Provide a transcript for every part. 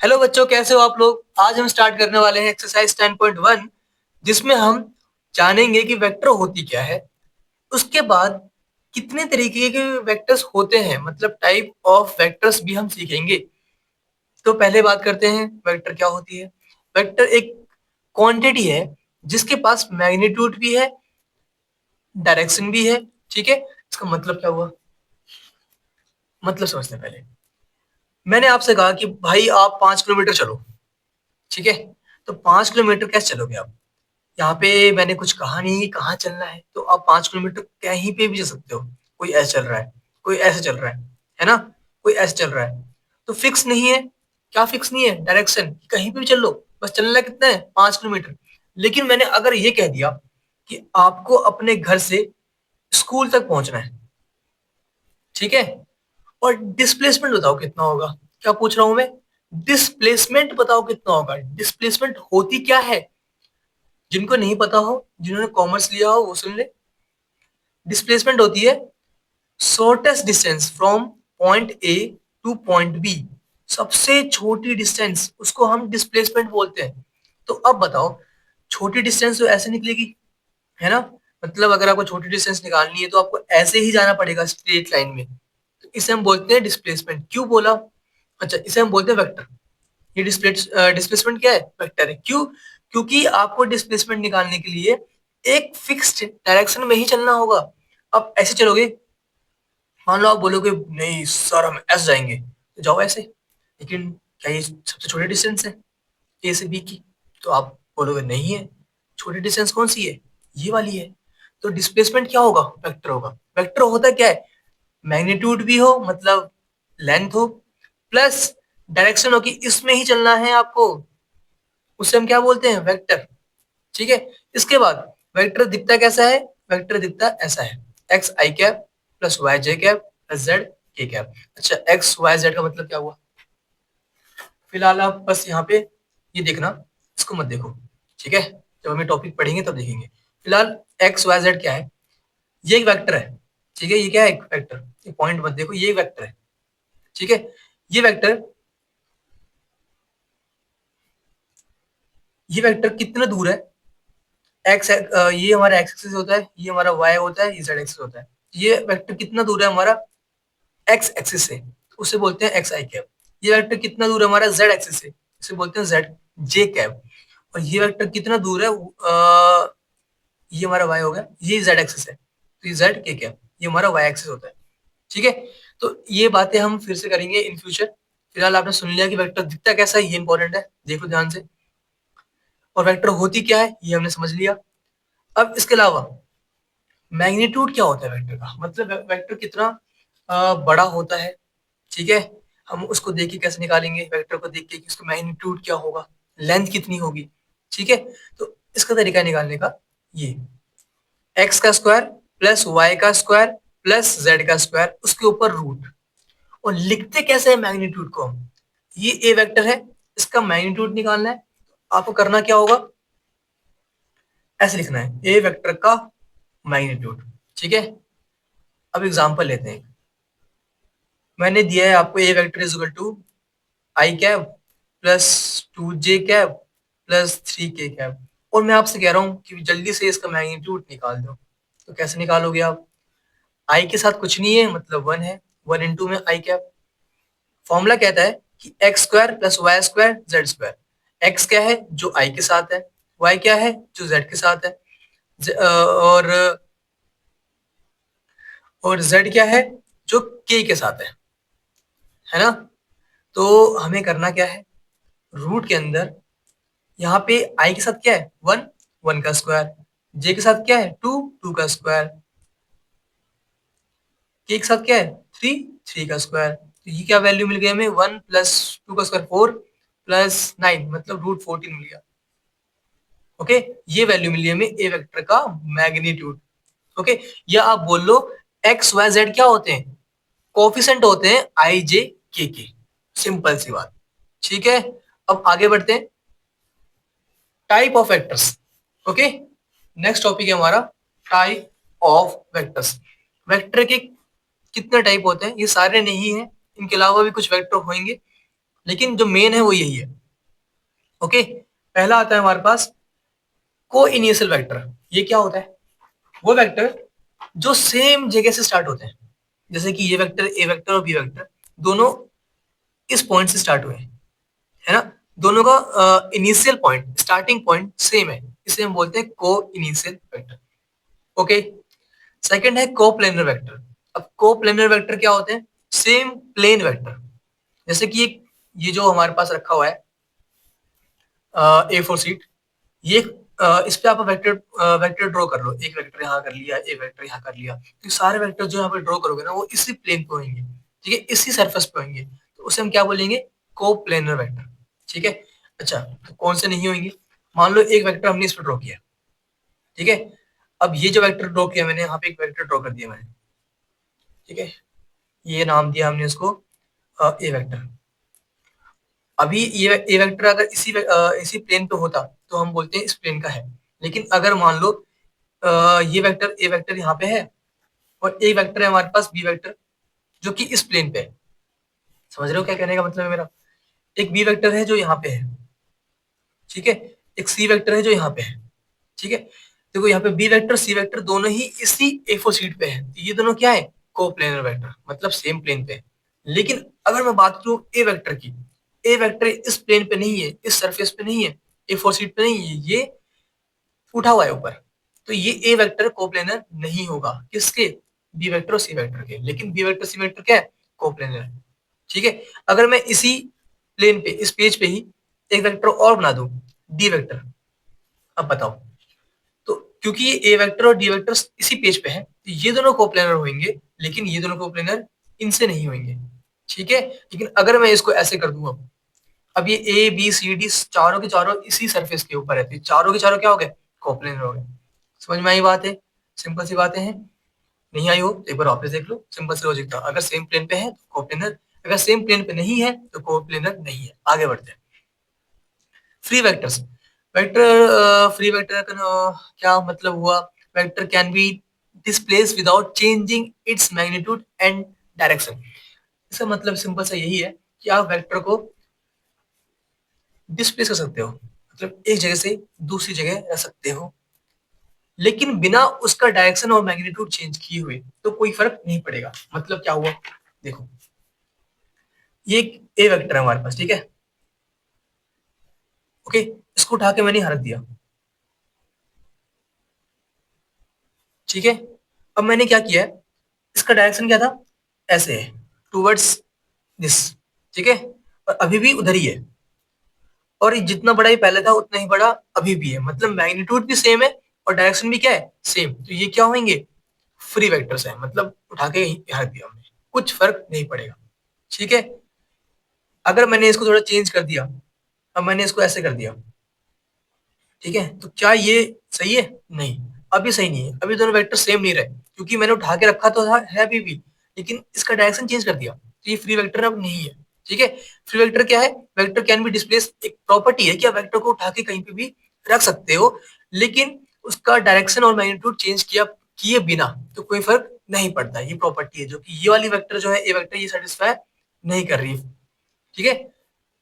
Hello बच्चों, कैसे हो आप लोग। आज हम स्टार्ट करने वाले हैं एक्सरसाइज 10.1, जिसमें हम जानेंगे कि वेक्टर होती क्या है। उसके बाद कितने तरीके के वेक्टर्स होते हैं, मतलब टाइप ऑफ वेक्टर्स भी हम सीखेंगे। तो पहले बात करते हैं वेक्टर क्या होती है। वेक्टर एक क्वांटिटी है जिसके पास मैग्नीट्यूड भी है, डायरेक्शन भी है। ठीक है, इसका मतलब क्या हुआ, मतलब समझते हैं पहले। मैंने आपसे कहा कि भाई आप 5 किलोमीटर चलो। ठीक है, तो 5 किलोमीटर कैसे चलोगे आप। यहाँ पे मैंने कुछ कहा नहीं कि कहाँ चलना है, तो आप 5 किलोमीटर कहीं पे भी जा सकते हो। कोई ऐसे चल रहा है, कोई ऐसे चल रहा है ना, कोई ऐसे चल रहा है। तो फिक्स नहीं है। क्या फिक्स नहीं है, डायरेक्शन, कहीं पे भी चल लो, बस चलना कितना है, 5 किलोमीटर। लेकिन मैंने अगर ये कह दिया कि आपको अपने घर से स्कूल तक पहुंचना है, ठीक है, और डिस्प्लेसमेंट बताओ कितना होगा। क्या पूछ रहा हूं मैं, डिस्प्लेसमेंट बताओ कितना होगा। डिस्प्लेसमेंट होती क्या है, जिनको नहीं पता हो, जिन्होंने कॉमर्स लिया हो वो सुन ले। डिस्प्लेसमेंट होती है shortest distance from point A to point B. सबसे छोटी डिस्टेंस उसको हम डिस्प्लेसमेंट बोलते हैं। तो अब बताओ, छोटी डिस्टेंस तो ऐसे निकलेगी, है ना। मतलब अगर आपको छोटी डिस्टेंस निकालनी है तो आपको ऐसे ही जाना पड़ेगा स्ट्रेट लाइन में। तो इसे हम बोलते हैं डिस्प्लेसमेंट। क्यों बोला, अच्छा, इसे हम बोलते हैं वेक्टर। ये डिस्प्लेसमेंट क्या है, वेक्टर है। क्यों, क्योंकि आपको डिस्प्लेसमेंट निकालने के लिए एक फिक्स्ड डायरेक्शन में ही चलना होगा। अब ऐसे चलोगे, मान लो आप बोलोगे नहीं सर हम ऐसे जाएंगे, तो जाओ ऐसे। लेकिन क्या ये सबसे छोटी डिस्टेंस है ए से बी की, तो आप बोलोगे नहीं है। छोटी डिस्टेंस कौन सी है, ये वाली है। तो डिस्प्लेसमेंट क्या होगा, वेक्टर होगा। वेक्टर होता क्या है, मैग्नीट्यूड भी हो, मतलब लेंथ हो, प्लस डायरेक्शन हो कि इसमें ही चलना है आपको, उसे हम क्या बोलते हैं, वेक्टर। ठीक है, इसके बाद वेक्टर दिखता कैसा है, वेक्टर दिखता ऐसा है, एक्स आई कैप प्लस वाई जे कैप प्लस जेड के कैप। अच्छा, एक्स वाई जेड का मतलब क्या हुआ, फिलहाल आप बस यहाँ पे ये देखना, इसको मत देखो। ठीक है, जब हमें टॉपिक पढ़ेंगे तब देखेंगे। फिलहाल एक्स वाई जेड क्या है, ये एक वेक्टर है। ठीक है, ये क्या है, एक वेक्टर। ये पॉइंट मत देखो, ये एक वेक्टर है। ठीक है, ये वेक्टर, ये वेक्टर कितना दूर है, एक्स, ये हमारा एक्स एक्सिस होता है, ये हमारा वाई होता है, ये जेड एक्सिस होता है। ये वेक्टर कितना दूर है हमारा एक्स एक्सिस से, उसे बोलते हैं एक्स आई कैप। ये वेक्टर कितना दूर है हमारा जेड एक्सिस से, इसे बोलते हैं जेड जे कैप। और ये वेक्टर कितना दूर है, ये हमारा वाई हो गया, ये जेड एक्सिस है, तो ये जेड के कैप, ये हमारा वाई एक्सिस होता है। ठीक है, तो ये बातें हम फिर से करेंगे इन फ्यूचर। फिलहाल आपने सुन लिया कि वेक्टर दिखता कैसा है, ये इंपॉर्टेंट है, देखो ध्यान से। और वेक्टर होती क्या है ये हमने समझ लिया। अब इसके अलावा मैग्नीट्यूड क्या होता है वेक्टर का, मतलब वेक्टर कितना बड़ा होता है। ठीक है, हम उसको देख के कैसे निकालेंगे, वेक्टर को देख के कि उसका मैग्नीट्यूड क्या होगा, लेंथ कितनी होगी। ठीक है, तो इसका तरीका निकालने का, ये एक्स का स्क्वायर प्लस वाई का स्क्वायर प्लस जेड का स्क्वायर, उसके ऊपर रूट। और लिखते कैसे है मैग्नीट्यूड को हम, ये ए वेक्टर है, इसका मैग्नीट्यूड निकालना है। आपको करना क्या होगा, ऐसे लिखना है ए वेक्टर का मैग्नीट्यूड। ठीक है, अब एग्जांपल लेते हैं। मैंने दिया है आपको a vector is equal to i cap plus 2j cap plus 3k cap. और मैं आपसे कह रहा हूं कि जल्दी से इसका मैग्नीट्यूड निकाल दो। तो कैसे निकालोगे आप, आई के साथ कुछ नहीं है, मतलब 1 है, 1 इंटू में आई कैप। फॉर्मूला कहता है कि X square plus Y square Z square. X क्या है, जो आई के साथ है, वाई क्या है, जो जेड के साथ है, और जेड क्या है, जो के के साथ है ना। तो हमें करना क्या है, रूट के अंदर यहाँ पे आई के साथ क्या है, 1, 1 का स्क्वायर, जे के साथ क्या है, 2, 2 का स्क्वायर, के के साथ क्या है, 3, 3 का स्क्वायर। तो ये क्या वैल्यू मिल गई हमें, 1 प्लस 2 का स्क्वायर 4 प्लस 9, मतलब √14 मिल गया। ओके, ये वैल्यू मिली हमें ए वेक्टर का मैग्नीट्यूड। ओके, या आप बोल लो एक्स वाई जेड क्या होते हैं, कोफिशिएंट होते हैं आई जे के। सिंपल सी बात। ठीक है, अब आगे बढ़ते हैं, type of vectors. Okay, next topic है हमारा टाइप ऑफ वेक्टर्स। वेक्टर के कितने टाइप होते हैं, ये सारे नहीं है, इनके अलावा भी कुछ वेक्टर होंगे। लेकिन जो मेन है वो यही है। ओके, पहला आता है हमारे पास को इनिशियल वेक्टर। ये क्या होता है? वो वेक्टर जो सेम जगह से स्टार्ट होते हैं। जैसे कि ये वेक्टर, ए वेक्टर और बी वेक्टर दोनों इस पॉइंट से स्टार्ट हुए हैं, है ना? दोनों का initial point, starting point same है, इसे हम बोलते हैं को इनिशियल वेक्टर। ओके, सेकंड है को प्लेनर वेक्टर। अब को प्लेनर वेक्टर क्या होते हैं? Same plane vector. जैसे कि ये जो हमारे पास रखा हुआ है A4 शीट, ये इस पे आप वेक्टर वेक्टर ड्रॉ कर लो। एक वेक्टर यहाँ कर लिया, एक वेक्टर यहाँ कर लिया, तो सारे वेक्टर जो यहाँ पे ड्रॉ करोगे ना वो इसी प्लेन पे होंगे, ठीक है, इसी सरफेस पे होंगे, तो उसे हम क्या बोलेंगे? को प्लेनर वेक्टर। ठीक है। अच्छा, तो कौन से नहीं होंगे? मान लो एक वेक्टर हमने इस पे ड्रॉ किया, ठीक है। अब ये जो वेक्टर ड्रॉ किया मैंने, यहाँ पे एक वेक्टर ड्रॉ कर दिया मैंने, ठीक है, ये नाम दिया हमने उसको ए वेक्टर। अभी ये ए वेक्टर अगर इसी प्लेन पे होता तो हम बोलते हैं इस प्लेन का है। लेकिन अगर मान लो ये वेक्टर ए वेक्टर यहाँ पे है और एक वेक्टर है हमारे पास बी वेक्टर जो कि इस प्लेन पे है। समझ रहे हो क्या कहने का मतलब है मेरा? एक बी वेक्टर है जो यहाँ पे है, ठीक है, एक सी वेक्टर है जो यहाँ पे है, ठीक है। देखो यहाँ पे बी वेक्टर सी वेक्टर दोनों ही इसी A4 शीट पे है, तो ये दोनों क्या है? कोप्लेनर वेक्टर, मतलब सेम प्लेन पे है। लेकिन अगर मैं बात करूं ए वेक्टर की, ए वेक्टर इस प्लेन पे नहीं है, इस सरफेस पे नहीं है, A4 शीट पे नहीं है, ये उठा हुआ है ऊपर, तो ये ए वेक्टर कोप्लेनर नहीं होगा। किसके? बी वेक्टर और सी वेक्टर के। लेकिन बी वेक्टर सी वेक्टर क्या है? कोप्लेनर है। ठीक है। अगर मैं इसी प्लेन पे, इस पेज पे ही एक वेक्टर और बना दूं, डी वेक्टर, अब बताओ, तो क्योंकि ये ए वेक्टर और डी वेक्टर इसी पेज पे है, तो ये दोनों कोप्लेनर होंगे, लेकिन ये दोनों कोप्लेनर इनसे नहीं होंगे। ठीक है। लेकिन अगर मैं इसको ऐसे कर दूं, अब ये ए बी सी डी चारों के चारों इसी सरफेस के ऊपर है, तो चारों के चारों क्या हो गए? कोप्लेनर हो गए। समझ में आई बात है? सिंपल सी बातें हैं। नहीं आई हो तो एक बार वापस देख लो, सिंपल सी लॉजिक था। अगर सेम प्लेन पे है तो कोप्लेनर, अगर सेम प्लेन पे नहीं है तो कोप्लेनर नहीं है। आगे बढ़ते हैं। Free vectors. Vector free vector का क्या मतलब हुआ? Vector can be displace without changing its magnitude and direction. इसका मतलब सिंपल सा यही है कि आप वेक्टर को डिस्प्लेस कर सकते हो, मतलब एक जगह से दूसरी जगह रख सकते हो, लेकिन बिना उसका डायरेक्शन और मैग्नीट्यूड चेंज किए हुए, तो कोई फर्क नहीं पड़ेगा। मतलब क्या हुआ? देखो, ये एक ए वेक्टर है हमारे पास, ठीक है, ओके, इसको उठा के मैंने यहाँ रख दिया, ठीक है। अब मैंने क्या किया है, इसका डायरेक्शन क्या था? ऐसे है, टूवर्ड्स दिस, ठीक है, और अभी भी उधर ही है, और ये जितना बड़ा ही पहले था उतना ही बड़ा अभी भी है, मतलब मैग्नीट्यूड भी सेम है और डायरेक्शन भी क्या है? सेम। तो ये क्या होंगे? फ्री वेक्टर्स है, मतलब उठा के यहाँ रख दिया हमने, कुछ फर्क नहीं पड़ेगा। ठीक है। अगर मैंने इसको थोड़ा चेंज कर दिया, अब मैंने इसको ऐसे कर दिया, ठीक है, तो क्या ये सही है? नहीं, अभी सही नहीं है, अभी दोनों वेक्टर सेम नहीं रहे, क्योंकि मैंने उठा के रखा तो था, है अभी भी, लेकिन इसका डायरेक्शन चेंज कर दिया, तो ये फ्री वेक्टर अब नहीं है। ठीक है। फ्री वेक्टर क्या है? वेक्टर कैन बी डिस्प्लेस, एक प्रॉपर्टी है कि आप वेक्टर को उठा के कहीं पे भी रख सकते हो, लेकिन उसका डायरेक्शन और मैग्नीट्यूड चेंज किए बिना तो कोई फर्क नहीं पड़ता। ये प्रॉपर्टी है जो कि ये वाली वेक्टर जो है ए वेक्टर, ये सेटिस्फाई नहीं कर रही है। ठीक है।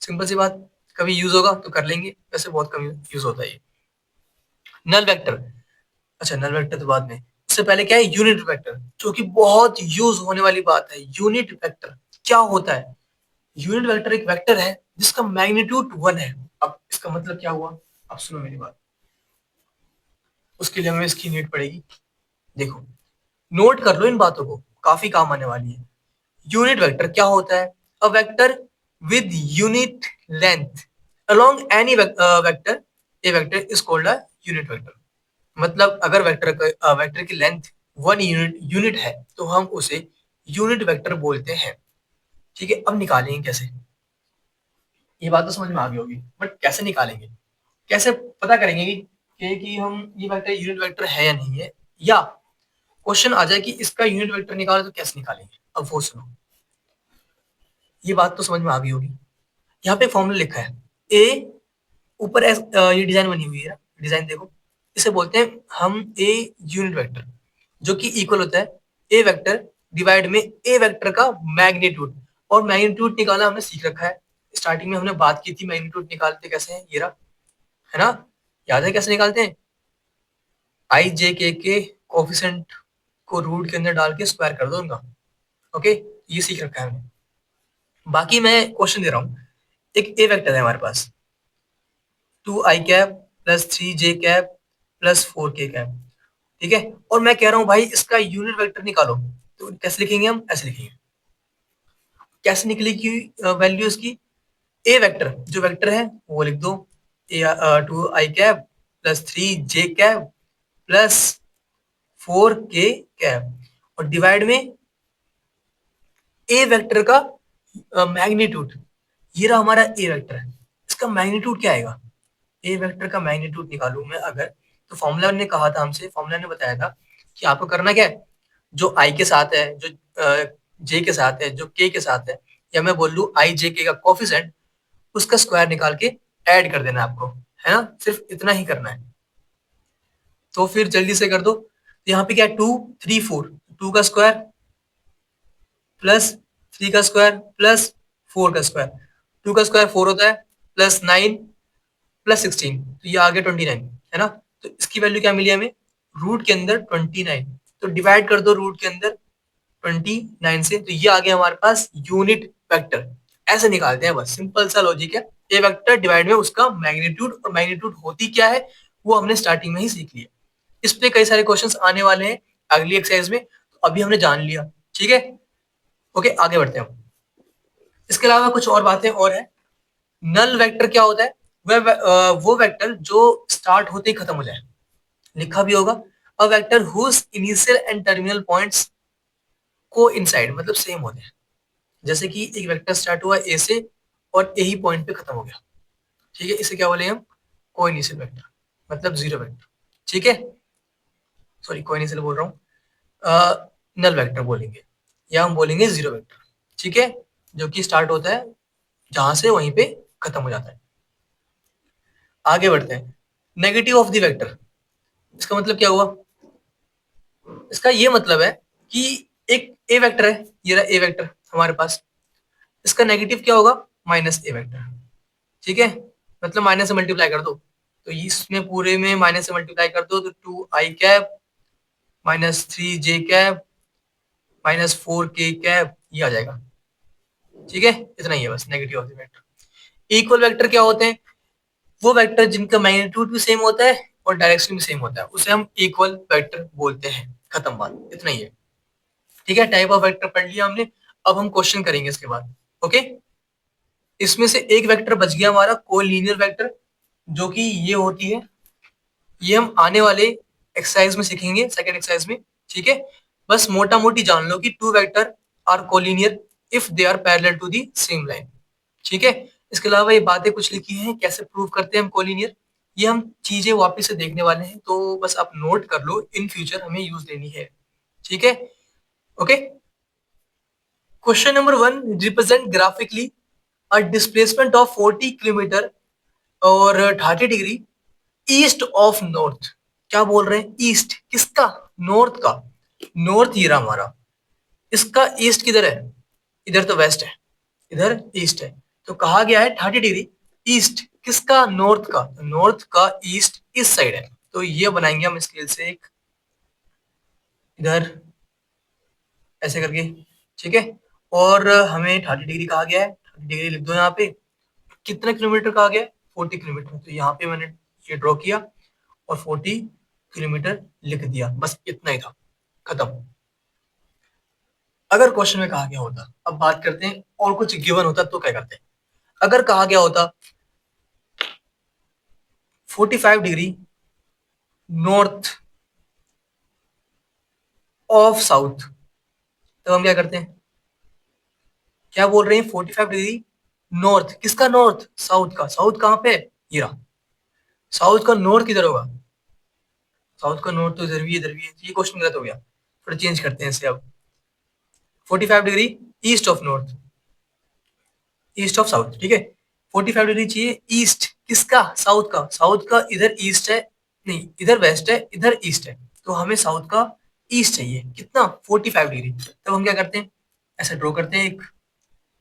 सिंपल सी बात, कभी यूज होगा तो कर लेंगे, वैसे बहुत कम यूज होता है ये। Null vector. अच्छा, नल वेक्टर तो बाद में, इससे पहले क्या है? यूनिट वेक्टर, जो कि बहुत यूज होने वाली बात है। यूनिट वेक्टर क्या होता है? यूनिट वेक्टर एक वेक्टर है जिसका मैग्नीट्यूड 1 है। अब इसका मतलब क्या हुआ? अब सुनो मेरी बात, उसके लिए हमें इसकी यूनिट पड़ेगी। देखो, नोट कर लो इन बातों को, काफी काम आने वाली है। यूनिट वेक्टर क्या होता है? A vector with unit length along any vector, A vector is called a unit vector. मतलब अगर वेक्टर की लेंथ 1 यूनिट है तो हम उसे यूनिट वेक्टर बोलते हैं। ठीक है। अब निकालेंगे कैसे? ये बात तो समझ में आ गई होगी, बट कैसे निकालेंगे? कैसे पता करेंगे कि हम ये वेक्टर यूनिट वेक्टर है या नहीं है, या क्वेश्चन आ जाए कि इसका यूनिट वेक्टर निकालो तो कैसे निकालेंगे? अब वो सुनो, ये बात तो समझ में आ गई होगी। यहाँ पे फॉर्मूला लिखा है, ए ऊपर ये डिजाइन बनी हुई है, डिजाइन देखो, इसे बोलते हैं हम ए यूनिट वेक्टर, जो कि इक्वल होता है ए वेक्टर डिवाइड में ए वेक्टर का मैग्नीट्यूड। और मैग्नीट्यूड निकालना हमने सीख रखा है, स्टार्टिंग में हमने बात की थी मैग्नीट्यूड निकालते कैसे हैं, ये रहा, है ना? याद है कैसे निकालते हैं? आई जे के कोफिशिएंट को रूट के अंदर डाल के स्क्वायर कर दो उनका। ओके, ये सीख रखा है हमने। बाकी मैं क्वेश्चन दे रहा हूँ। एक ए वेक्टर है हमारे पास, 2i cap plus 3j cap plus 4k cap, ठीक है। और मैं कह रहा हूँ भाई इसका यूनिट वेक्टर निकालो, तो कैसे लिखेंगे हम? ऐसे लिखेंगे। कैसे निकलेगी वैल्यू इसकी? ए वेक्टर, जो वेक्टर है वो लिख दो, 2i cap plus 3j cap plus 4k cap, और डिवाइड में ए वेक्टर का मैग्नीट्यूड। ये रहा हमारा ए वेक्टर है, इसका मैग्नीट्यूड क्या आएगा? ए वेक्टर का मैग्नीट्यूड निकालूं मैं अगर, तो फॉर्मूला ने कहा था हमसे, फॉर्मूला ने बताया था कि आपको करना क्या है, जो आई के साथ है, जो जे के साथ है, जो के साथ है, या मैं बोल लूं आई जे के का कोफिशिएंट, उसका स्क्वायर निकाल के ऐड कर देना है आपको, है ना? सिर्फ इतना ही करना है। तो फिर जल्दी से कर दो। तो यहाँ पे क्या है, 2 3 4, 2 का स्क्वायर प्लस 3 का स्क्वायर प्लस 4 का स्क्वायर, 2 का स्क्वायर 4 होता है, प्लस 9 प्लस 16, तो ये आ गया 29, है ना? तो इसकी वैल्यू क्या मिली हमें? रूट के अंदर 29। तो डिवाइड कर दो रूट के अंदर 29 से, तो ये आ गया हमारे पास यूनिट वेक्टर। ऐसे निकालते हैं, बस सिंपल सा लॉजिक है। ए वेक्टर डिवाइड में उसका मैग्नीट्यूड, और मैग्नीट्यूड होती क्या है वो हमने स्टार्टिंग में ही सीख लिया। इस पे कई सारे क्वेश्चंस आने वाले हैं अगली एक्सरसाइज में, तो अभी हमने जान लिया, ठीक है। ओके, आगे बढ़ते हैं हम। इसके अलावा कुछ और बातें और है। नल वेक्टर क्या होता है? वो वेक्टर जो स्टार्ट होते ही खत्म हो जाए। लिखा भी होगा, a vector whose initial and terminal points coincide, मतलब सेम होते हैं। जैसे कि एक वेक्टर स्टार्ट हुआ ए से और ए ही पॉइंट पे खत्म हो गया, ठीक है, इसे क्या बोलेंगे हम? को इनिशियल वेक्टर, मतलब जीरो वेक्टर, ठीक है। सॉरी, को इनिशियल बोल रहा हूँ, नल वेक्टर बोलेंगे, या हम बोलेंगे जीरो वेक्टर, ठीक है, जो कि स्टार्ट होता है जहां से वहीं पे खत्म हो जाता है। आगे बढ़ते हैं। नेगेटिव ऑफ द वेक्टर, इसका मतलब क्या हुआ? इसका ये मतलब है कि एक ए वेक्टर है, ये रहा ए वेक्टर हमारे पास, इसका नेगेटिव क्या होगा? माइनस ए वेक्टर, ठीक है। मतलब माइनस से मल्टीप्लाई कर दो, तो इसमें पूरे में माइनस से मल्टीप्लाई कर दो, तो 2i cap minus 3j cap minus 4k cap, ये आ जाएगा, ठीक है। इतना ही है बस negative of the vector. Equal vector क्या होते हैं? वो वेक्टर जिनका मैग्नीट्यूड भी सेम होता है और डायरेक्शन भी सेम होता है, उसे हम इक्वल वेक्टर बोलते हैं। खत्म बात, इतना ही है, ठीक है। टाइप ऑफ वेक्टर पढ़ लिया हमने, अब हम क्वेश्चन करेंगे इसके बाद। ओके, इसमें से एक वेक्टर बच गया हमारा कोलिनियर वेक्टर, जो कि ये होती है, ये हम आने वाले एक्सरसाइज में सीखेंगे, सेकंड एक्सरसाइज में, ठीक है। बस मोटा मोटी जान लो कि two vector are collinear if they are parallel to the same line, ठीक है। इसके अलावा ये बातें कुछ लिखी हैं, कैसे प्रूव करते हैं हम कोलिनियर, ये हम चीजें वापस से देखने वाले हैं, तो बस आप नोट कर लो, इन फ्यूचर हमें यूज देनी है, ठीक है। Okay, question number 1, represent graphically a displacement of 40 kilometre और 30 डिग्री ईस्ट ऑफ नॉर्थ। क्या बोल रहे हैं? ईस्ट किसका? नॉर्थ का। नॉर्थ ये रहा हमारा, इसका ईस्ट किधर है? इधर तो वेस्ट है, इधर ईस्ट है, तो कहा गया है 30 डिग्री ईस्ट किसका? नॉर्थ का। नॉर्थ का ईस्ट इस साइड है, तो ये बनाएंगे हम स्केल से एक, इधर ऐसे करके, ठीक है। और हमें 30 डिग्री कहा गया है, 30 डिग्री लिख दो यहाँ पे। कितना किलोमीटर कहा गया है? 40 किलोमीटर, तो यहाँ पे मैंने ये ड्रॉ किया और 40 किलोमीटर लिख दिया, बस इतना ही था, खत्म। अगर क्वेश्चन में कहा गया होता, अब बात करते हैं, और कुछ गिवन होता तो क्या करते हैं। अगर कहा गया होता 45 डिग्री नॉर्थ ऑफ साउथ, तो हम क्या करते हैं? क्या बोल रहे हैं? 45 डिग्री नॉर्थ, किसका नॉर्थ? साउथ का। साउथ कहाँ पे है? ये रहा। साउथ का नॉर्थ किधर होगा? साउथ का नॉर्थ तो इधर भी इधर भी है, तो ये क्वेश्चन गलत हो गया, थोड़ा चेंज करते हैं इसे अब। 45 degree east of north, east of south, ठीक है। 45 डिग्री चाहिए ईस्ट किसका? साउथ का। साउथ का इधर ईस्ट है, नहीं इधर वेस्ट है, इधर ईस्ट है, तो हमें साउथ का ईस्ट चाहिए, कितना? 45 डिग्री। तब हम क्या करते हैं? ऐसा ड्रॉ करते हैं एक,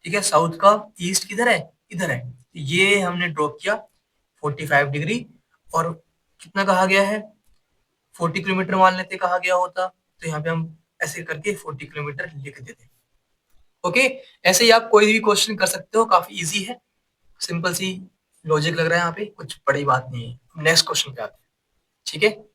ठीक है। साउथ का ईस्ट किधर है? इधर है, ये हमने ड्रॉ किया 45 डिग्री, और कितना कहा गया है, 40 किलोमीटर मान लेते कहा गया होता, तो यहाँ पे हम ऐसे करके 40 किलोमीटर लिख देते। ओके, ऐसे ही आप कोई भी क्वेश्चन कर सकते हो, काफी इजी है, सिंपल सी लॉजिक लग रहा है, यहाँ पे कुछ बड़ी बात नहीं है। नेक्स्ट क्वेश्चन पे आते हैं, ठीक है।